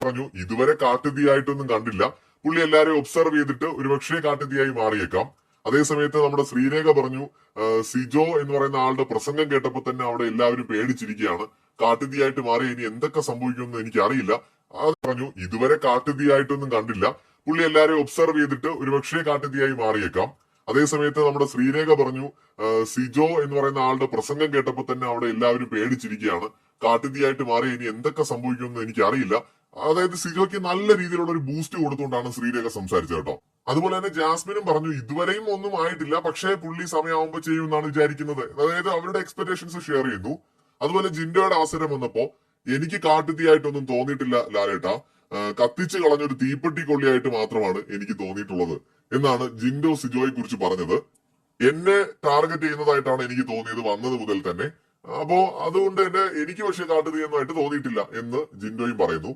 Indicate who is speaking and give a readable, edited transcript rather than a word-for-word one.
Speaker 1: പറഞ്ഞു ഇതുവരെ കാട്ടുതീയായിട്ടൊന്നും കണ്ടില്ല. പുള്ളി എല്ലാരെയും ഒബ്സർവ് ചെയ്തിട്ട് ഒരുപക്ഷെ കാട്ടുതീയായി മാറിയേക്കാം. അതേസമയത്ത് നമ്മുടെ ശ്രീരേഖ പറഞ്ഞു സിജോ എന്ന് പറയുന്ന ആളുടെ പ്രസംഗം കേട്ടപ്പോൾ തന്നെ അവിടെ എല്ലാവരും പേടിച്ചിരിക്കുകയാണ്. കാട്ടുതീയായിട്ട് മാറി ഇനി എന്തൊക്കെ സംഭവിക്കുമെന്ന് എനിക്ക് അറിയില്ല. അത് പറഞ്ഞു ഇതുവരെ കാട്ടുതീയായിട്ടൊന്നും കണ്ടില്ല. പുള്ളി എല്ലാരെയും ഒബ്സർവ് ചെയ്തിട്ട് ഒരുപക്ഷെ കാട്ടുതീയായി മാറിയേക്കാം. അതേസമയത്ത് നമ്മുടെ ശ്രീരേഖ പറഞ്ഞു സിജോ എന്ന് പറയുന്ന ആളുടെ പ്രസംഗം കേട്ടപ്പോൾ തന്നെ അവിടെ എല്ലാവരും പേടിച്ചിരിക്കുകയാണ്. കാട്ടുതീയായിട്ട് മാറി ഇനി എന്തൊക്കെ സംഭവിക്കുമെന്ന് എനിക്ക് അറിയില്ല. അതായത് സിജോയ്ക്ക് നല്ല രീതിയിലുള്ള ഒരു ബൂസ്റ്റ് കൊടുത്തുകൊണ്ടാണ് ശ്രീരേഖ സംസാരിച്ചത് കേട്ടോ. അതുപോലെ തന്നെ ജാസ്മിനും പറഞ്ഞു ഇതുവരെയും ഒന്നും ആയിട്ടില്ല, പക്ഷേ പുള്ളി സമയമാകുമ്പോൾ ചെയ്യുമെന്നാണ് വിചാരിക്കുന്നത്. അതായത് അവരുടെ എക്സ്പെക്ടേഷൻസ് ഷെയർ ചെയ്യുന്നു. അതുപോലെ ജിൻഡോയുടെ അവസരം വന്നപ്പോ എനിക്ക് കാട്ടുതീയായിട്ടൊന്നും തോന്നിയിട്ടില്ല ലാലേട്ട, കത്തിച്ച് കളഞ്ഞൊരു തീപ്പെട്ടി കൊള്ളിയായിട്ട് മാത്രമാണ് എനിക്ക് തോന്നിയിട്ടുള്ളത് എന്നാണ് ജിൻഡോ സിജോയെ കുറിച്ച് പറഞ്ഞത്. എന്നെ ടാർഗറ്റ് ചെയ്യുന്നതായിട്ടാണ് എനിക്ക് തോന്നിയത് വന്നത് മുതൽ തന്നെ. അപ്പോ അതുകൊണ്ട് തന്നെ എനിക്ക് പക്ഷേ കാട്ടുതീയൊന്നുമായിട്ട് തോന്നിയിട്ടില്ല എന്ന് ജിൻഡോയും പറയുന്നു.